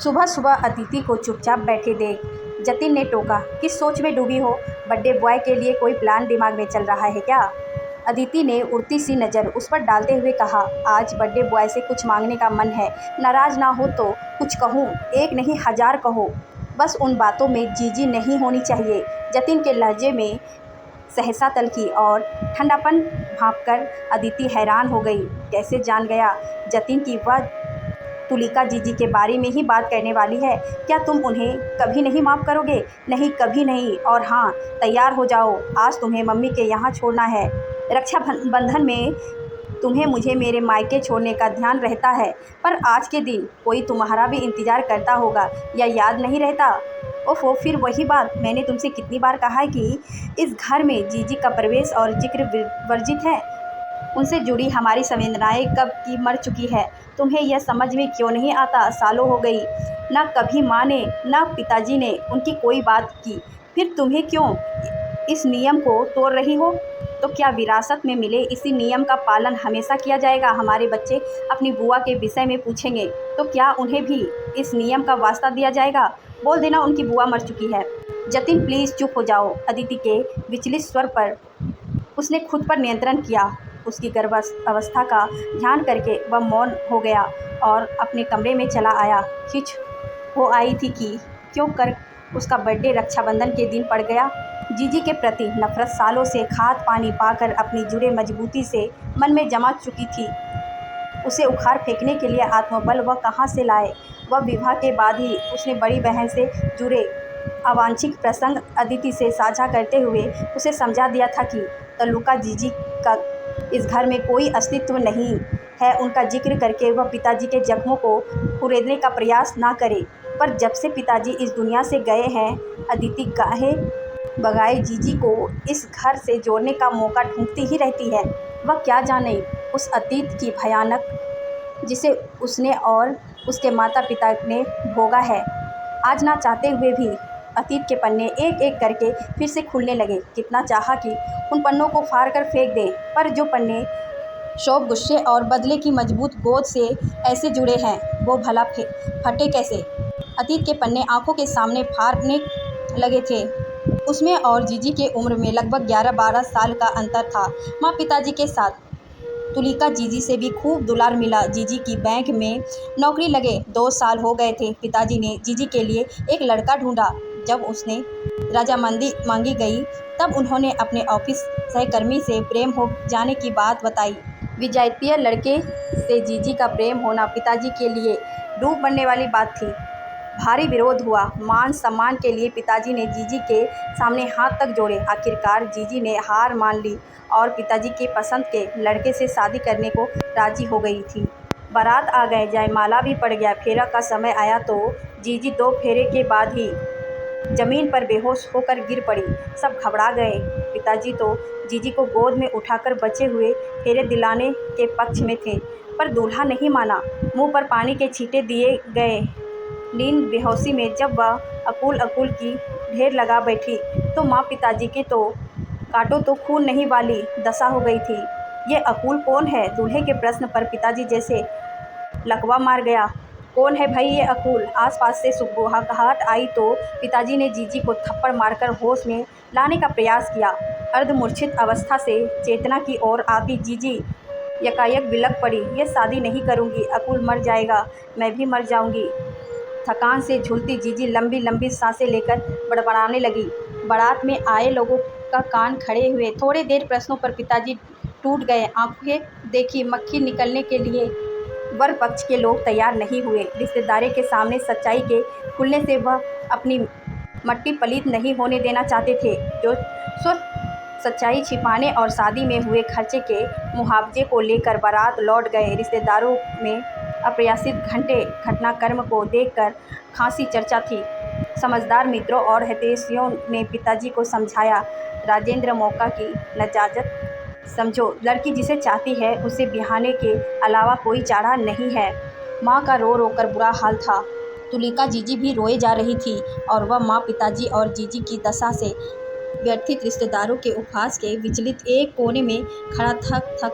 सुबह सुबह अदिति को चुपचाप बैठे देख जतिन ने टोका, किस सोच में डूबी हो? बर्थडे बॉय के लिए कोई प्लान दिमाग में चल रहा है क्या? अदिति ने उड़ती सी नज़र उस पर डालते हुए कहा, आज बर्थडे बॉय से कुछ मांगने का मन है। नाराज़ ना हो तो कुछ कहूँ? एक नहीं 1000 कहो, बस उन बातों में जीजी नहीं होनी चाहिए। जतिन के लहजे में सहसा तल्खी और ठंडापन भांपकर अदिति हैरान हो गई। कैसे जान गया जतिन की वह तुलिका जीजी के बारे में ही बात करने वाली है? क्या तुम उन्हें कभी नहीं माफ़ करोगे? नहीं, कभी नहीं। और हाँ, तैयार हो जाओ, आज तुम्हें मम्मी के यहाँ छोड़ना है। रक्षाबंधन में तुम्हें मुझे मेरे मायके छोड़ने का ध्यान रहता है, पर आज के दिन कोई तुम्हारा भी इंतज़ार करता होगा, या याद नहीं रहता? ओहो, फिर वही बात। मैंने तुमसे कितनी बार कहा है कि इस घर में जीजी का प्रवेश और जिक्र वर्जित है। उनसे जुड़ी हमारी संवेदनाएं कब की मर चुकी है। तुम्हें यह समझ में क्यों नहीं आता? सालों हो गई, ना कभी माँ ने ना पिताजी ने उनकी कोई बात की, फिर तुम्हें क्यों इस नियम को तोड़ रही हो? तो क्या विरासत में मिले इसी नियम का पालन हमेशा किया जाएगा? हमारे बच्चे अपनी बुआ के विषय में पूछेंगे तो क्या उन्हें भी इस नियम का वास्ता दिया जाएगा? बोल देना उनकी बुआ मर चुकी है। जतिन, प्लीज़ चुप हो जाओ। अदिति के विचलित स्वर पर उसने खुद पर नियंत्रण किया। उसकी गर्भावस्था का ध्यान करके वह मौन हो गया और अपने कमरे में चला आया। खिंच हो आई थी कि क्यों कर उसका बर्थडे रक्षाबंधन के दिन पड़ गया। जीजी के प्रति नफरत सालों से खाद पानी पाकर अपनी जुड़े मजबूती से मन में जमा चुकी थी। उसे उखाड़ फेंकने के लिए आत्मबल वह कहाँ से लाए? वह विवाह के बाद ही उसने बड़ी बहन से जुड़े अवांछित प्रसंग अदिति से साझा करते हुए उसे समझा दिया था कि तलुका जीजी का इस घर में कोई अस्तित्व नहीं है। उनका जिक्र करके वह पिताजी के जख्मों को कुरेदने का प्रयास ना करे। पर जब से पिताजी इस दुनिया से गए हैं, अदिति गाहे बगाए जीजी को इस घर से जोड़ने का मौका ढूंढती ही रहती है। वह क्या जाने उस अतीत की भयानक जिसे उसने और उसके माता पिता ने भोगा है। आज ना चाहते हुए भी अतीत के पन्ने एक एक करके फिर से खुलने लगे। कितना चाहा कि उन पन्नों को फाड़ कर फेंक दें, पर जो पन्ने शौक, गुस्से और बदले की मजबूत गोद से ऐसे जुड़े हैं, वो भला फटे कैसे? अतीत के पन्ने आंखों के सामने फाड़ने लगे थे। उसमें और जीजी के उम्र में लगभग 11-12 साल का अंतर था। माँ पिताजी के साथ तुलिका जीजी से भी खूब दुलार मिला। जीजी की बैंक में नौकरी लगे 2 साल हो गए थे। पिताजी ने जीजी के लिए एक लड़का ढूंढा। जब उसने रजामंदी मांगी गई, तब उन्होंने अपने ऑफिस सहकर्मी से प्रेम हो जाने की बात बताई। विजातीय लड़के से जीजी का प्रेम होना पिताजी के लिए डूब मरने वाली बात थी। भारी विरोध हुआ। मान सम्मान के लिए पिताजी ने जीजी के सामने हाथ तक जोड़े। आखिरकार जीजी ने हार मान ली और पिताजी के पसंद के लड़के से शादी करने को राजी हो गई थी। बारात आ गए, जयमाला भी पड़ गया। फेरा का समय आया तो जीजी 2 फेरे के बाद ही जमीन पर बेहोश होकर गिर पड़ी। सब घबरा गए। पिताजी तो जीजी को गोद में उठाकर बचे हुए फेरे दिलाने के पक्ष में थे, पर दूल्हा नहीं माना। मुंह पर पानी के छींटे दिए गए। नींद बेहोशी में जब वह अकुल की ढेर लगा बैठी, तो माँ पिताजी के तो काटो तो खून नहीं वाली दशा हो गई थी। ये अकुल कौन है? दूल्हे के प्रश्न पर पिताजी जैसे लकवा मार गया। कौन है भाई ये अकुल? आसपास से सुगबुगाहट आई तो पिताजी ने जीजी को थप्पड़ मारकर होश में लाने का प्रयास किया। अर्धमूर्छित अवस्था से चेतना की ओर आती जीजी यकायक बिलक पड़ी। ये शादी नहीं करूँगी, अकुल मर जाएगा, मैं भी मर जाऊँगी। थकान से झूलती जीजी लंबी लंबी सांसें लेकर बड़बड़ाने लगी। बारात में आए लोगों का कान खड़े हुए। थोड़ी देर प्रश्नों पर पिताजी टूट गए। आंखें देखी मक्खी निकलने के लिए वर पक्ष के लोग तैयार नहीं हुए। रिश्तेदारी के सामने सच्चाई के खुलने से वह अपनी मट्टी पलीत नहीं होने देना चाहते थे। जो सच्चाई छिपाने और शादी में हुए खर्चे के मुआवजे को लेकर बारात लौट गए। रिश्तेदारों में अप्रत्याशित घटनाक्रम को देखकर खासी चर्चा थी। समझदार मित्रों और हितैषियों ने पिताजी को समझाया, राजेंद्र, मौका की नजाकत समझो। लड़की जिसे चाहती है उसे बिहाने के अलावा कोई चारा नहीं है। माँ का रो रो कर बुरा हाल था। तुलिका जीजी भी रोए जा रही थी और वह माँ, पिताजी और जीजी की दशा से व्यथित रिश्तेदारों के उपहास के विचलित एक कोने में खड़ा थक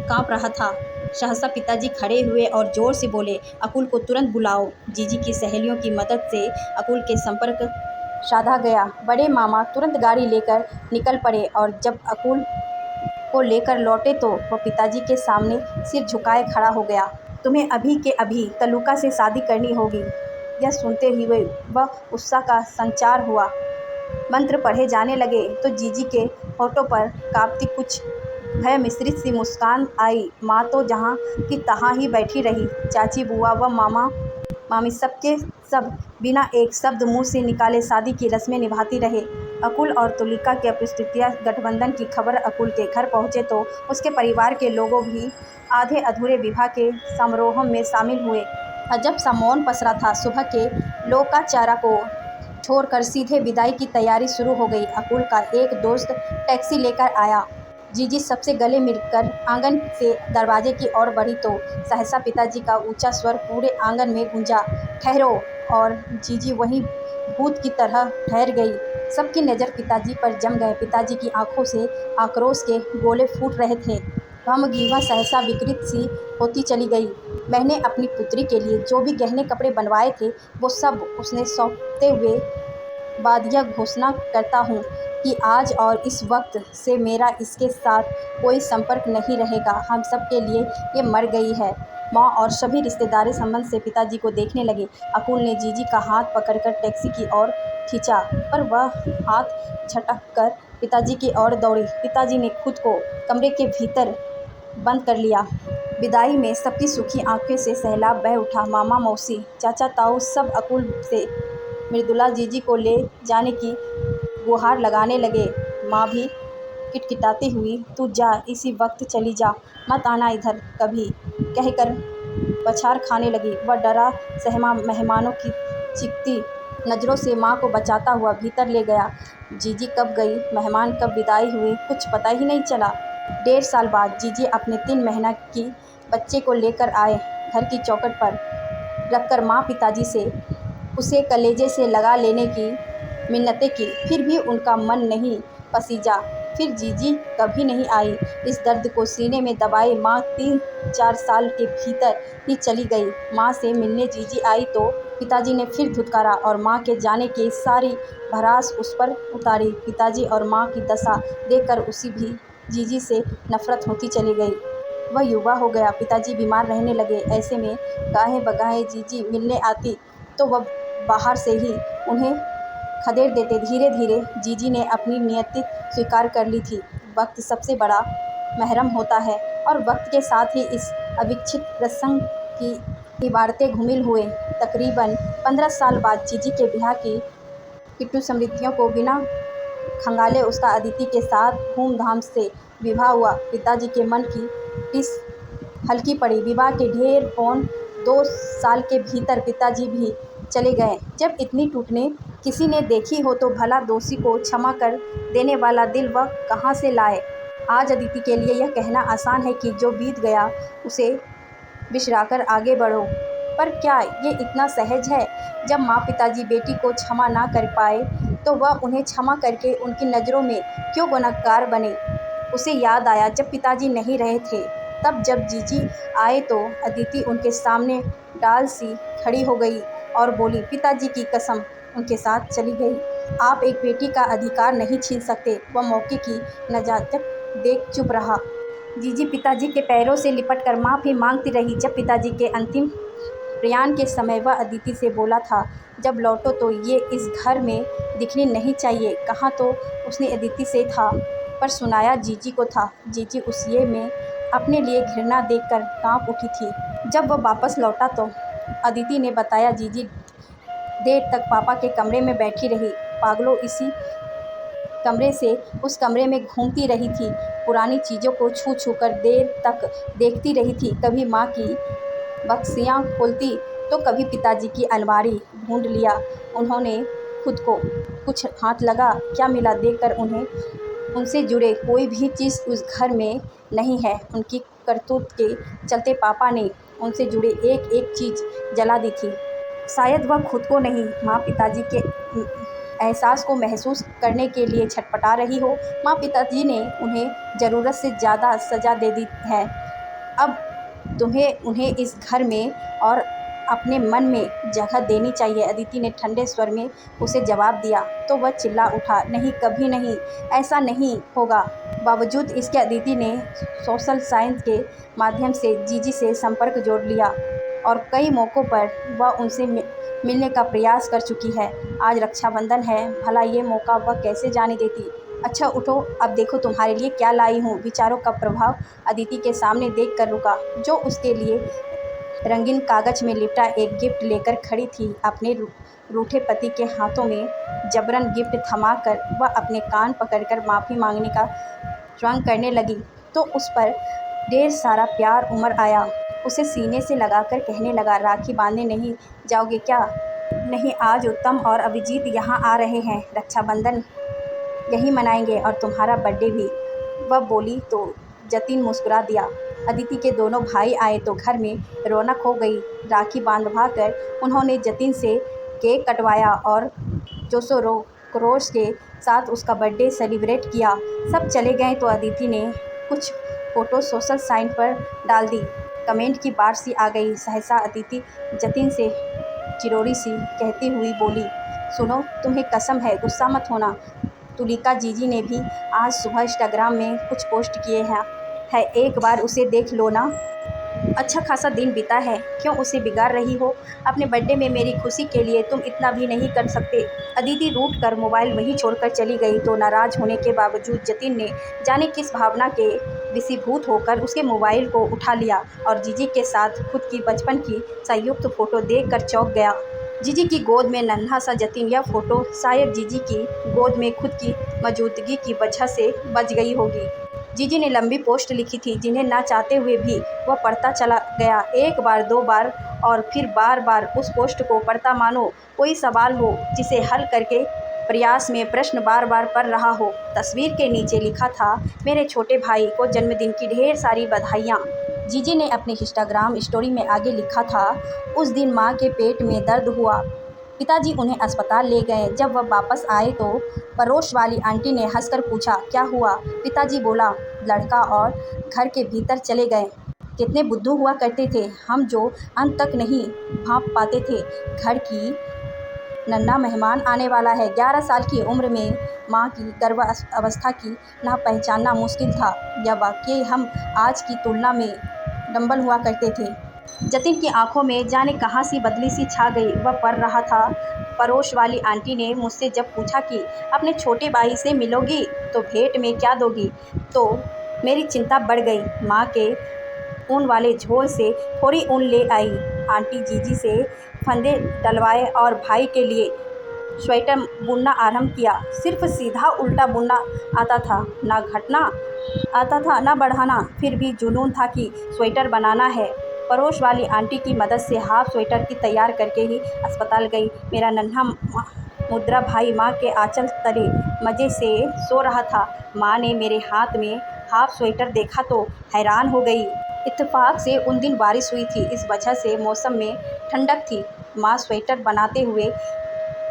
काँप रहा था। सहसा पिताजी खड़े हुए और जोर से बोले, अकुल को तुरंत बुलाओ। जीजी की सहेलियों की मदद से अकुल के संपर्क साधा गया। बड़े मामा तुरंत गाड़ी लेकर निकल पड़े और जब अकुल को लेकर लौटे तो वह पिताजी के सामने सिर झुकाए खड़ा हो गया। तुम्हें अभी के अभी तलुका से शादी करनी होगी। यह सुनते ही वह उत्साह का संचार हुआ। मंत्र पढ़े जाने लगे तो जीजी के होठों पर कांपती कुछ भय मिश्रित सी मुस्कान आई। माँ तो जहाँ की तहाँ ही बैठी रही। चाची, बुआ व मामा मामी सबके सब बिना एक शब्द मुंह से निकाले शादी की रस्में निभाती रहे। अकुल और तुलिका की अपरिस्थितियाँ गठबंधन की खबर अकुल के घर पहुँचे तो उसके परिवार के लोगों भी आधे अधूरे विवाह के समारोह में शामिल हुए। अजब सा मौन पसरा था। सुबह के लोकाचारा को छोड़कर सीधे विदाई की तैयारी शुरू हो गई। अकुल का एक दोस्त टैक्सी लेकर आया। जीजी सबसे गले मिलकर आंगन से दरवाजे की ओर बढ़ी तो सहसा पिताजी का ऊंचा स्वर पूरे आंगन में गूंजा, ठहरो। और जीजी वहीं भूत की तरह ठहर गई। सबकी नज़र पिताजी पर जम गए। पिताजी की आंखों से आक्रोश के गोले फूट रहे थे। भमगीवा सहसा विकृत सी होती चली गई। मैंने अपनी पुत्री के लिए जो भी गहने कपड़े बनवाए थे वो सब उसने सौंपते हुए बाद यह घोषणा करता हूँ कि आज और इस वक्त से मेरा इसके साथ कोई संपर्क नहीं रहेगा। हम सब के लिए ये मर गई है। माँ और सभी रिश्तेदार संबंध से पिताजी को देखने लगे। अकुल ने जीजी का हाथ पकड़कर टैक्सी की ओर खींचा पर वह हाथ झटककर पिताजी की ओर दौड़ी। पिताजी ने खुद को कमरे के भीतर बंद कर लिया। विदाई में सबकी सूखी आंखों से सैलाब बह उठा। मामा, मौसी, चाचा, ताऊ सब अकुल से मृदुला जीजी को ले जाने की गुहार लगाने लगे। माँ भी किटकिटाती हुई, तू जा, इसी वक्त चली जा, मत आना इधर कभी, कहकर पछाड़ खाने लगी। वह डरा सहमा मेहमानों की चीखती नज़रों से माँ को बचाता हुआ भीतर ले गया। जीजी कब गई, मेहमान कब विदाई हुए, कुछ पता ही नहीं चला। 1.5 साल बाद जीजी अपने 3 महीना की बच्चे को लेकर आए। घर की चौखट पर रखकर माँ पिताजी से उसे कलेजे से लगा लेने की मिन्नतें की, फिर भी उनका मन नहीं पसीजा। फिर जीजी कभी नहीं आई। इस दर्द को सीने में दबाए माँ 3-4 साल के भीतर ही चली गई। माँ से मिलने जीजी आई तो पिताजी ने फिर धुतकारा और माँ के जाने की सारी भड़ास उस पर उतारी। पिताजी और माँ की दशा देखकर उसी भी जीजी से नफरत होती चली गई। वह युवा हो गया। पिताजी बीमार रहने लगे। ऐसे में गाहे बगाहे जीजी मिलने आती तो वह बाहर से ही उन्हें खदेड़ देते। धीरे धीरे जीजी ने अपनी नियति स्वीकार कर ली थी। वक्त सबसे बड़ा महरम होता है और वक्त के साथ ही इस अविच्छित प्रसंग की इबारतें घुमिल हुए। तकरीबन 15 साल बाद जीजी के ब्याह की किट्टू स्मृतियों को बिना खंगाले उसका अदिति के साथ धूमधाम से विवाह हुआ। पिताजी के मन की टिस हल्की पड़ी। विवाह के ढेर पौन 2 साल के भीतर पिताजी भी चले गए। जब इतनी टूटने किसी ने देखी हो तो भला दोषी को क्षमा कर देने वाला दिल वह कहाँ से लाए। आज अदिति के लिए यह कहना आसान है कि जो बीत गया उसे बिसराकर आगे बढ़ो, पर क्या ये इतना सहज है? जब माँ पिताजी बेटी को क्षमा ना कर पाए तो वह उन्हें क्षमा करके उनकी नज़रों में क्यों गुनहगार बने? उसे याद आया जब पिताजी नहीं रहे थे, तब जब जीजी आए तो अदिति उनके सामने डाल सी खड़ी हो गई और बोली, पिताजी की कसम, उनके साथ चली गई। आप एक बेटी का अधिकार नहीं छीन सकते। वह मौके की नजाकत देख चुप रहा। जीजी पिताजी के पैरों से लिपटकर माफ़ी मांगती रही। जब पिताजी के अंतिम प्रयाण के समय वह अदिति से बोला था, जब लौटो तो ये इस घर में दिखनी नहीं चाहिए, कहा तो उसने अदिति से था पर सुनाया जीजी को था। जीजी उस ये में अपने लिए घृणा देखकर कांप उठी थी। जब वह वापस लौटा तो अदिति ने बताया, जीजी देर तक पापा के कमरे में बैठी रही, पागलों इसी कमरे से उस कमरे में घूमती रही थी, पुरानी चीज़ों को छू छू कर देर तक देखती रही थी। कभी माँ की बक्सियाँ खोलती तो कभी पिताजी की अलमारी ढूंढ लिया उन्होंने खुद को। कुछ हाथ लगा, क्या मिला? देखकर उन्हें उनसे जुड़े कोई भी चीज़ उस घर में नहीं है। उनकी करतूत के चलते पापा ने उनसे जुड़े एक एक चीज़ जला दी थी। शायद वह खुद को नहीं, माँ पिताजी के एहसास को महसूस करने के लिए छटपटा रही हो। माँ पिताजी ने उन्हें ज़रूरत से ज़्यादा सज़ा दे दी है। अब तुम्हें उन्हें इस घर में और अपने मन में जगह देनी चाहिए। अदिति ने ठंडे स्वर में उसे जवाब दिया तो वह चिल्ला उठा, नहीं, कभी नहीं, ऐसा नहीं होगा। बावजूद इसके अदिति ने सोशल साइंस के माध्यम से जीजी से संपर्क जोड़ लिया और कई मौक़ों पर वह उनसे मिलने का प्रयास कर चुकी है। आज रक्षाबंधन है, भला ये मौका वह कैसे जाने देती। अच्छा उठो, अब देखो तुम्हारे लिए क्या लाई हूँ। विचारों का प्रभाव अदिति के सामने देख कर रुका, जो उसके लिए रंगीन कागज में लिपटा एक गिफ्ट लेकर खड़ी थी। अपने रूठे पति के हाथों में जबरन गिफ्ट थमाकर वह अपने कान पकड़कर माफ़ी मांगने का व्यंग करने लगी तो उस पर ढेर सारा प्यार उमड़ आया। उसे सीने से लगाकर कहने लगा, राखी बांधने नहीं जाओगे क्या? नहीं, आज उत्तम और अभिजीत यहाँ आ रहे हैं, रक्षाबंधन यही मनाएंगे और तुम्हारा बर्थडे भी। वह बोली तो जतिन मुस्कुरा दिया। अदिति के दोनों भाई आए तो घर में रौनक हो गई। राखी बांधवा कर उन्होंने जतिन से केक कटवाया और जोशोरोश के साथ उसका बर्थडे सेलिब्रेट किया। सब चले गए तो अदिति ने कुछ फ़ोटो सोशल साइट पर डाल दी। कमेंट की बाढ़ सी आ गई। सहसा अदिति जतिन से चिरोड़ी सी कहती हुई बोली, सुनो, तुम्हें कसम है, गुस्सा मत होना। तुलिका जीजी ने भी आज सुबह इंस्टाग्राम में कुछ पोस्ट किए हैं, एक बार उसे देख लो ना। अच्छा खासा दिन बीता है, क्यों उसे बिगाड़ रही हो? अपने बर्थडे में मेरी खुशी के लिए तुम इतना भी नहीं कर सकते? अदिति रूठ कर मोबाइल वहीं छोड़कर चली गई तो नाराज़ होने के बावजूद जतिन ने जाने किस भावना के वशीभूत होकर उसके मोबाइल को उठा लिया और जीजी के साथ खुद की बचपन की संयुक्त फ़ोटो देखकर चौंक गया। जीजी की गोद में नन्हा सा जतिन, यह फ़ोटो शायद जीजी की गोद में खुद की मौजूदगी की वजह से बच गई होगी। जीजी ने लंबी पोस्ट लिखी थी जिन्हें ना चाहते हुए भी वह पढ़ता चला गया। एक बार, दो बार और फिर बार बार उस पोस्ट को पढ़ता मानो कोई सवाल हो जिसे हल करके प्रयास में प्रश्न बार बार पढ़ रहा हो। तस्वीर के नीचे लिखा था, मेरे छोटे भाई को जन्मदिन की ढेर सारी बधाइयाँ। जीजी ने अपने इंस्टाग्राम स्टोरी में आगे लिखा था, उस दिन माँ के पेट में दर्द हुआ, पिताजी उन्हें अस्पताल ले गए। जब वह वापस आए तो पड़ोस वाली आंटी ने हंसकर पूछा, क्या हुआ? पिताजी बोला, लड़का और घर के भीतर चले गए। कितने बुद्धू हुआ करते थे हम, जो अंत तक नहीं भांप पाते थे घर की नन्हा मेहमान आने वाला है। 11 साल की उम्र में माँ की गर्भ अवस्था की ना पहचानना मुश्किल था। यह वाकई हम आज की तुलना में डंबल हुआ करते थे। जतिन की आंखों में जाने कहाँ सी बदली सी छा गई। वह पढ़ रहा था, पड़ोस वाली आंटी ने मुझसे जब पूछा कि अपने छोटे भाई से मिलोगी तो भेंट में क्या दोगी, तो मेरी चिंता बढ़ गई। माँ के ऊन वाले झोल से थोड़ी ऊन ले आई। आंटी जीजी से फंदे डलवाए और भाई के लिए स्वेटर बुनना आरंभ किया। सिर्फ सीधा उल्टा बुनना आता था, ना घटना आता था, ना बढ़ाना। फिर भी जुनून था कि स्वेटर बनाना है। पड़ोस वाली आंटी की मदद से हाफ स्वेटर की तैयार करके ही अस्पताल गई। मेरा नन्हा मुद्रा भाई माँ के आंचल तले मज़े से सो रहा था। माँ ने मेरे हाथ में हाफ स्वेटर देखा तो हैरान हो गई। इत्तेफाक से उन दिन बारिश हुई थी, इस वजह से मौसम में ठंडक थी। माँ स्वेटर बनाते हुए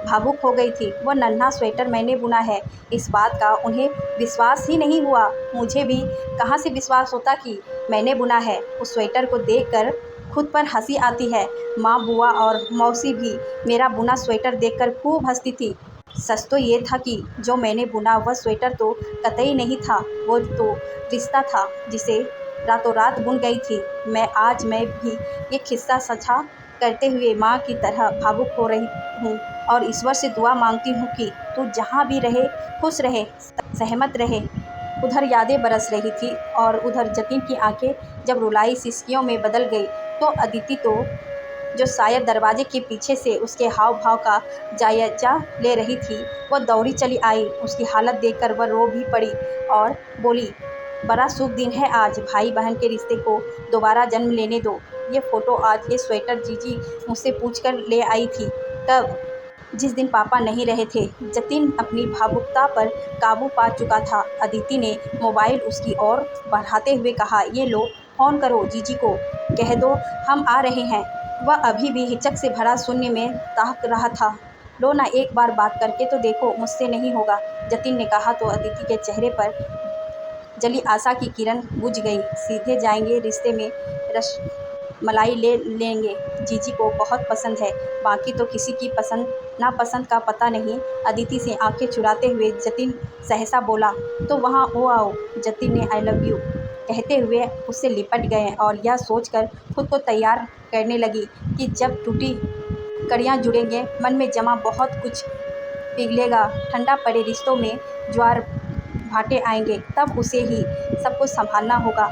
भावुक हो गई थी। वह नन्हा स्वेटर मैंने बुना है, इस बात का उन्हें विश्वास ही नहीं हुआ। मुझे भी कहाँ से विश्वास होता कि मैंने बुना है। उस स्वेटर को देखकर खुद पर हंसी आती है। माँ, बुआ और मौसी भी मेरा बुना स्वेटर देखकर खूब हंसती थी। सच तो ये था कि जो मैंने बुना वह स्वेटर तो कतई नहीं था, वो तो रिश्ता था जिसे रातों रात बुन गई थी मैं भी ये किस्सा साझा करते हुए माँ की तरह भावुक हो रही हूँ और ईश्वर से दुआ मांगती हूँ कि तू जहाँ भी रहे खुश रहे, सहमत रहे। उधर यादें बरस रही थी और उधर जतिन की आंखें जब रुलाई सिसकियों में बदल गई तो अदिति तो जो शायद दरवाजे के पीछे से उसके हाव भाव का जायजा ले रही थी, वह दौड़ी चली आई। उसकी हालत देखकर वह रो भी पड़ी और बोली, बड़ा शुभ दिन है आज, भाई बहन के रिश्ते को दोबारा जन्म लेने दो। ये फ़ोटो आज ये स्वेटर जीजी मुझसे पूछकर ले आई थी, कब? जिस दिन पापा नहीं रहे थे। जतिन अपनी भावुकता पर काबू पा चुका था। अदिति ने मोबाइल उसकी ओर बढ़ाते हुए कहा, ये लो, फ़ोन करो जीजी को, कह दो हम आ रहे हैं। वह अभी भी हिचक से भरा शून्य में ताक रहा था। लो ना, एक बार बात करके तो देखो, मुझसे नहीं होगा, जतिन ने कहा तो अदिति के चेहरे पर जली आशा की किरण बुझ गई। सीधे जाएंगे रिश्ते में रस मलाई ले लेंगे। जीजी को बहुत पसंद है, बाकी तो किसी की पसंद नापसंद का पता नहीं। अदिति से आंखें चुराते हुए जतिन सहसा बोला, तो वहाँ वो आओ। जतिन ने आई लव यू कहते हुए उससे लिपट गए और यह सोचकर खुद को तैयार करने लगी कि जब टूटी कड़ियाँ जुड़ेंगे, मन में जमा बहुत कुछ पिघलेगा। ठंडा पड़े रिश्तों में ज्वार भाटे आएंगे, तब उसे ही सब कुछ संभालना होगा।